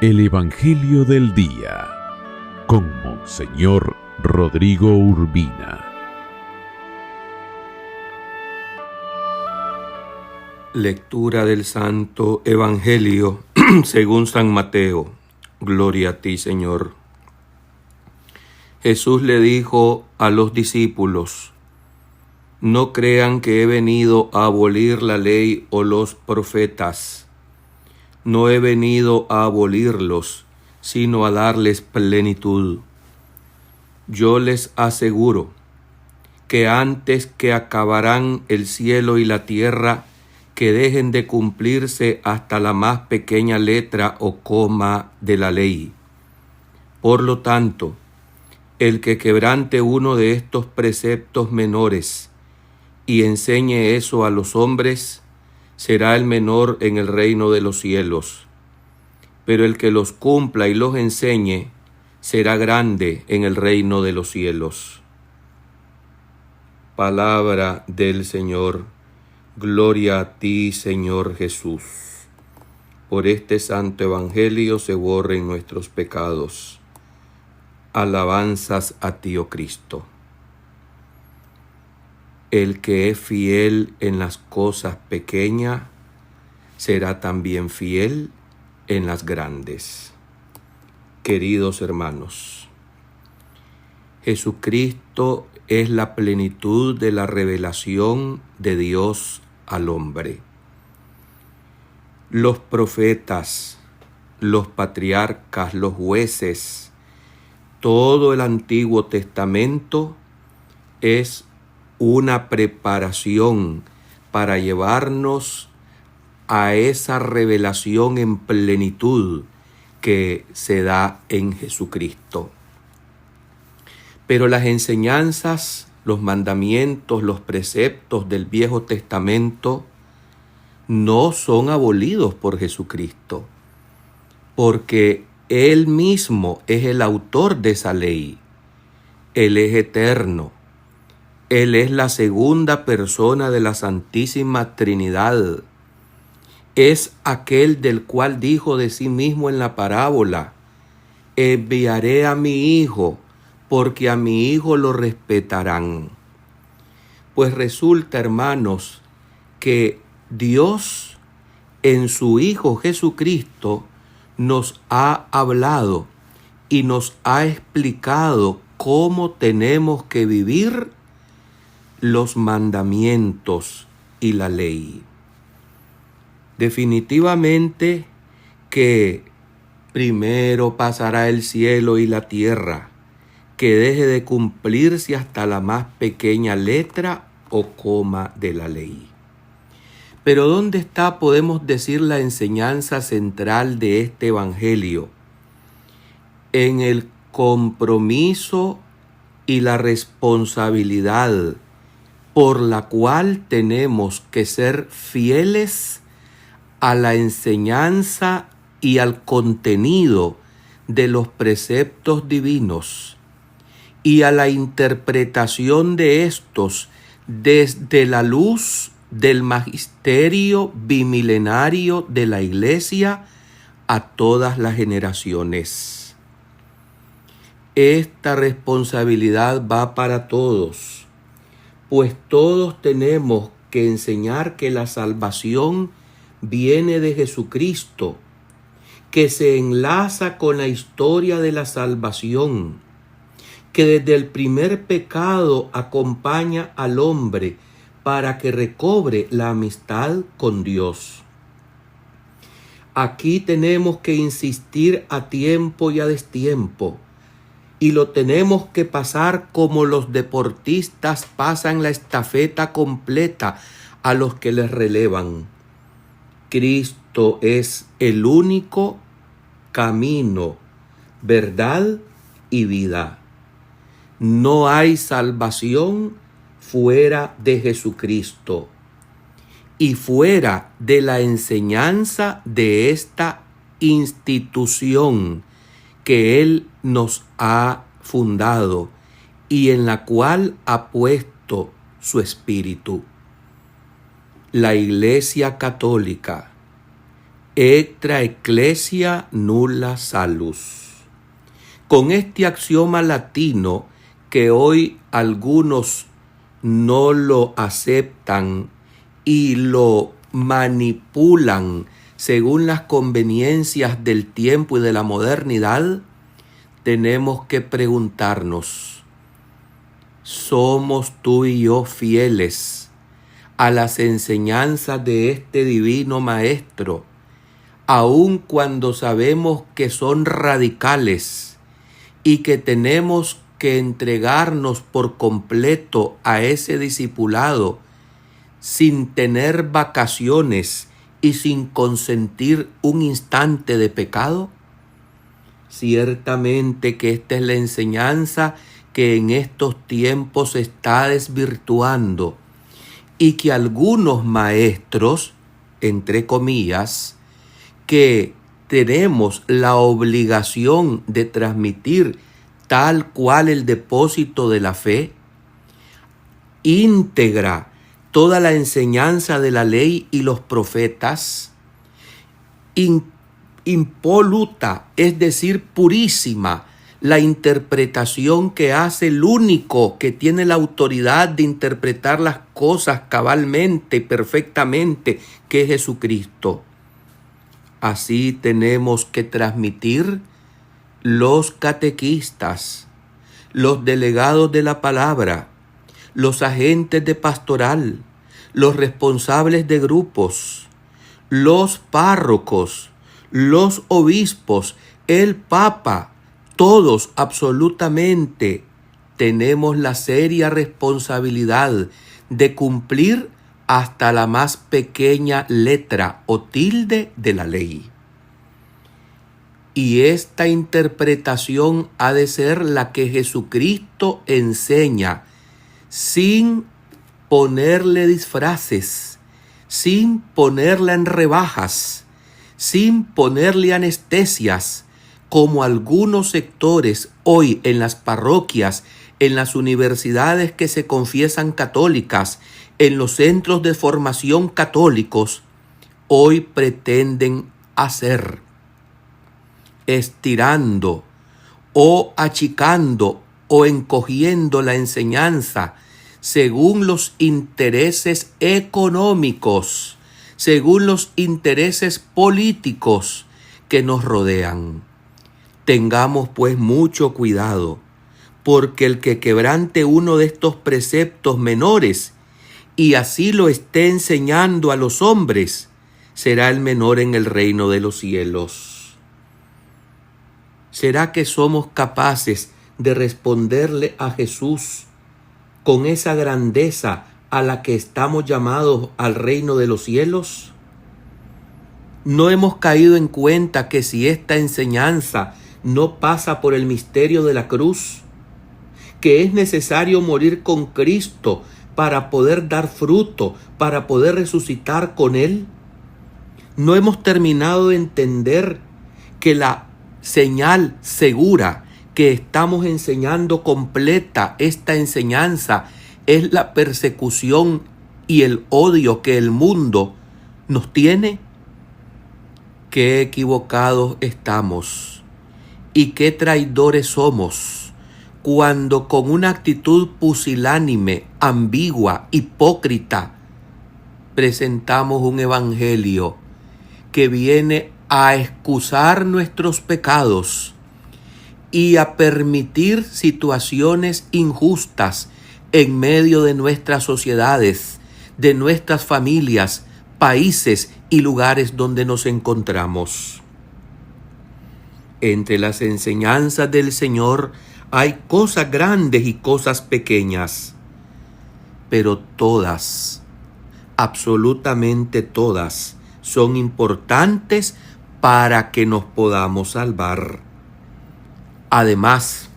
El Evangelio del Día con Monseñor Rodrigo Urbina. Lectura del Santo Evangelio según San Mateo. Gloria a ti, Señor. Jesús le dijo a los discípulos: no crean que he venido a abolir la ley o los profetas. No he venido a abolirlos, sino a darles plenitud. Yo les aseguro que antes que acabarán el cielo y la tierra, que dejen de cumplirse hasta la más pequeña letra o coma de la ley. Por lo tanto, el que quebrante uno de estos preceptos menores y enseñe eso a los hombres, será el menor en el reino de los cielos. Pero el que los cumpla y los enseñe, será grande en el reino de los cielos. Palabra del Señor. Gloria a ti, Señor Jesús. Por este santo evangelio se borren nuestros pecados. Alabanzas a ti, oh Cristo. El que es fiel en las cosas pequeñas, será también fiel en las grandes. Queridos hermanos, Jesucristo es la plenitud de la revelación de Dios al hombre. Los profetas, los patriarcas, los jueces, todo el Antiguo Testamento es una preparación para llevarnos a esa revelación en plenitud que se da en Jesucristo. Pero las enseñanzas, los mandamientos, los preceptos del Viejo Testamento no son abolidos por Jesucristo, porque Él mismo es el autor de esa ley. Él es eterno. Él es la segunda persona de la Santísima Trinidad. Es aquel del cual dijo de sí mismo en la parábola: enviaré a mi Hijo, porque a mi Hijo lo respetarán. Pues resulta, hermanos, que Dios en su Hijo Jesucristo nos ha hablado y nos ha explicado cómo tenemos que vivir los mandamientos y la ley. Definitivamente que primero pasará el cielo y la tierra, que deje de cumplirse hasta la más pequeña letra o coma de la ley. Pero ¿dónde está, podemos decir, la enseñanza central de este evangelio? En el compromiso y la responsabilidad por la cual tenemos que ser fieles a la enseñanza y al contenido de los preceptos divinos y a la interpretación de estos desde la luz del magisterio bimilenario de la Iglesia a todas las generaciones. Esta responsabilidad va para todos, pues todos tenemos que enseñar que la salvación viene de Jesucristo, que se enlaza con la historia de la salvación, que desde el primer pecado acompaña al hombre para que recobre la amistad con Dios. Aquí tenemos que insistir a tiempo y a destiempo, y lo tenemos que pasar como los deportistas pasan la estafeta completa a los que les relevan. Cristo es el único camino, verdad y vida. No hay salvación fuera de Jesucristo y fuera de la enseñanza de esta institución que Él nos ha fundado y en la cual ha puesto su espíritu. La Iglesia Católica extra ecclesia nulla salus. Con este axioma latino que hoy algunos no lo aceptan y lo manipulan según las conveniencias del tiempo y de la modernidad, tenemos que preguntarnos, ¿somos tú y yo fieles a las enseñanzas de este divino Maestro, aun cuando sabemos que son radicales y que tenemos que entregarnos por completo a ese discipulado sin tener vacaciones y sin consentir un instante de pecado? Ciertamente que esta es la enseñanza que en estos tiempos se está desvirtuando y que algunos maestros, entre comillas, que tenemos la obligación de transmitir tal cual el depósito de la fe, íntegra toda la enseñanza de la ley y los profetas, impoluta, es decir, purísima, la interpretación que hace el único que tiene la autoridad de interpretar las cosas cabalmente, perfectamente, que es Jesucristo. Así tenemos que transmitir los catequistas, los delegados de la palabra, los agentes de pastoral, los responsables de grupos, los párrocos, los obispos, el Papa, todos absolutamente tenemos la seria responsabilidad de cumplir hasta la más pequeña letra o tilde de la ley. Y esta interpretación ha de ser la que Jesucristo enseña, sin ponerle disfraces, sin ponerla en rebajas, sin ponerle anestesias, como algunos sectores hoy en las parroquias, en las universidades que se confiesan católicas, en los centros de formación católicos, hoy pretenden hacer, estirando o achicando o encogiendo la enseñanza según los intereses económicos, según los intereses políticos que nos rodean. Tengamos pues mucho cuidado, porque el que quebrante uno de estos preceptos menores y así lo esté enseñando a los hombres, será el menor en el reino de los cielos. ¿Será que somos capaces de responderle a Jesús con esa grandeza a la que estamos llamados al reino de los cielos? ¿No hemos caído en cuenta que si esta enseñanza no pasa por el misterio de la cruz, que es necesario morir con Cristo para poder dar fruto, para poder resucitar con Él? ¿No hemos terminado de entender que la señal segura que estamos enseñando completa esta enseñanza es la persecución y el odio que el mundo nos tiene? Qué equivocados estamos y qué traidores somos cuando con una actitud pusilánime, ambigua, hipócrita, presentamos un evangelio que viene a excusar nuestros pecados y a permitir situaciones injustas en medio de nuestras sociedades, de nuestras familias, países y lugares donde nos encontramos. Entre las enseñanzas del Señor hay cosas grandes y cosas pequeñas, pero todas, absolutamente todas, son importantes para que nos podamos salvar. Además,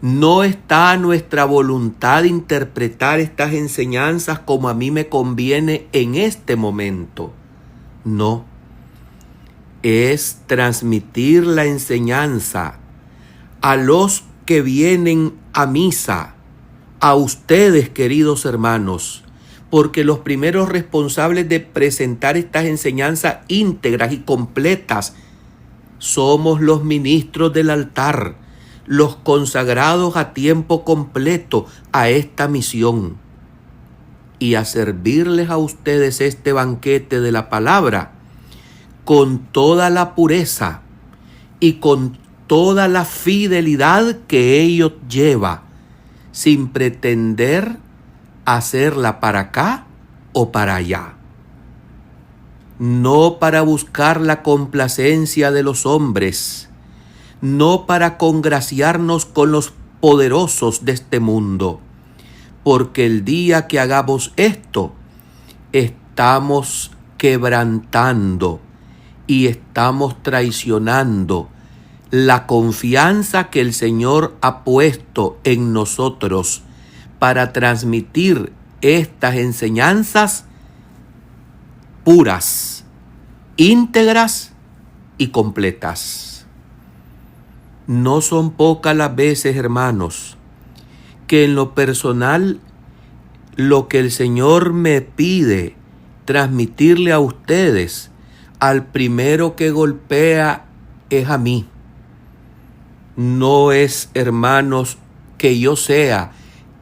no está a nuestra voluntad interpretar estas enseñanzas como a mí me conviene en este momento. No. Es transmitir la enseñanza a los que vienen a misa, a ustedes, queridos hermanos, porque los primeros responsables de presentar estas enseñanzas íntegras y completas somos los ministros del altar, los consagrados a tiempo completo a esta misión y a servirles a ustedes este banquete de la palabra con toda la pureza y con toda la fidelidad que ello lleva, sin pretender hacerla para acá o para allá. No para buscar la complacencia de los hombres, no para congraciarnos con los poderosos de este mundo, porque el día que hagamos esto, estamos quebrantando y estamos traicionando la confianza que el Señor ha puesto en nosotros para transmitir estas enseñanzas puras, íntegras y completas. No son pocas las veces, hermanos, que en lo personal lo que el Señor me pide transmitirle a ustedes, al primero que golpea es a mí. No es, hermanos, que yo sea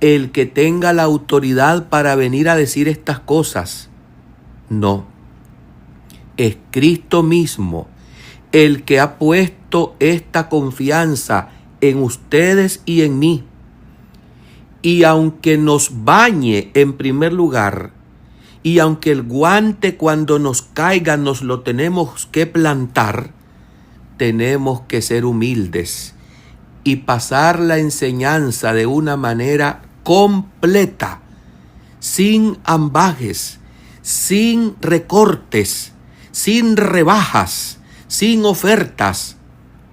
el que tenga la autoridad para venir a decir estas cosas. No. Es Cristo mismo el que ha puesto esta confianza en ustedes y en mí. Y aunque nos bañe en primer lugar, y aunque el guante cuando nos caiga nos lo tenemos que plantar, tenemos que ser humildes y pasar la enseñanza de una manera completa, sin ambages, sin recortes, sin rebajas, sin ofertas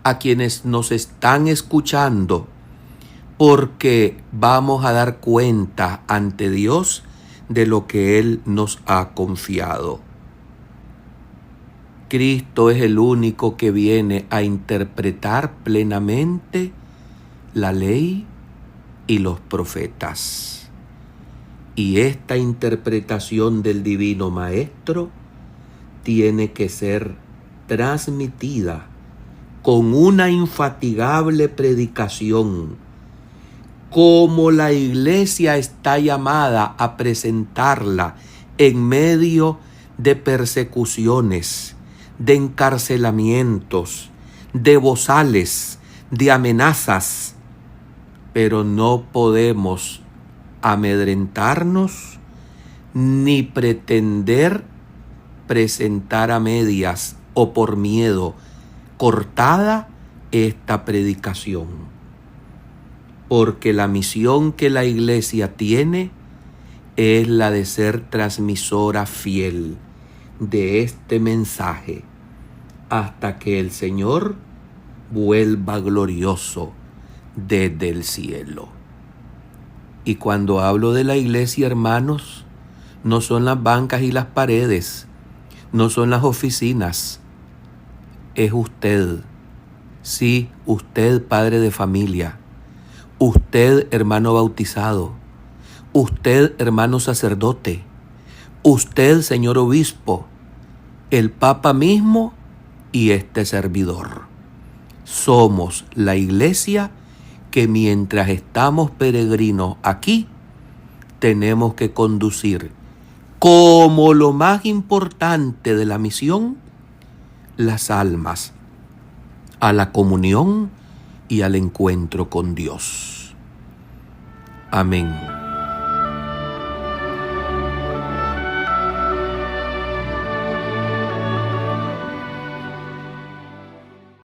a quienes nos están escuchando, porque vamos a dar cuenta ante Dios de lo que Él nos ha confiado. Cristo es el único que viene a interpretar plenamente la ley y los profetas. Y esta interpretación del Divino Maestro tiene que ser transmitida con una infatigable predicación, como la iglesia está llamada a presentarla en medio de persecuciones, de encarcelamientos, de bozales, de amenazas. Pero no podemos amedrentarnos ni pretender presentar a medias o por miedo cortada esta predicación. Porque la misión que la iglesia tiene es la de ser transmisora fiel de este mensaje hasta que el Señor vuelva glorioso desde el cielo. Y cuando hablo de la iglesia, hermanos, no son las bancas y las paredes, no son las oficinas, es usted. Sí, usted, padre de familia, usted, hermano bautizado, usted, hermano sacerdote, usted, señor obispo, el Papa mismo y este servidor. Somos la iglesia que mientras estamos peregrinos aquí, tenemos que conducir como lo más importante de la misión, las almas a la comunión y al encuentro con Dios. Amén.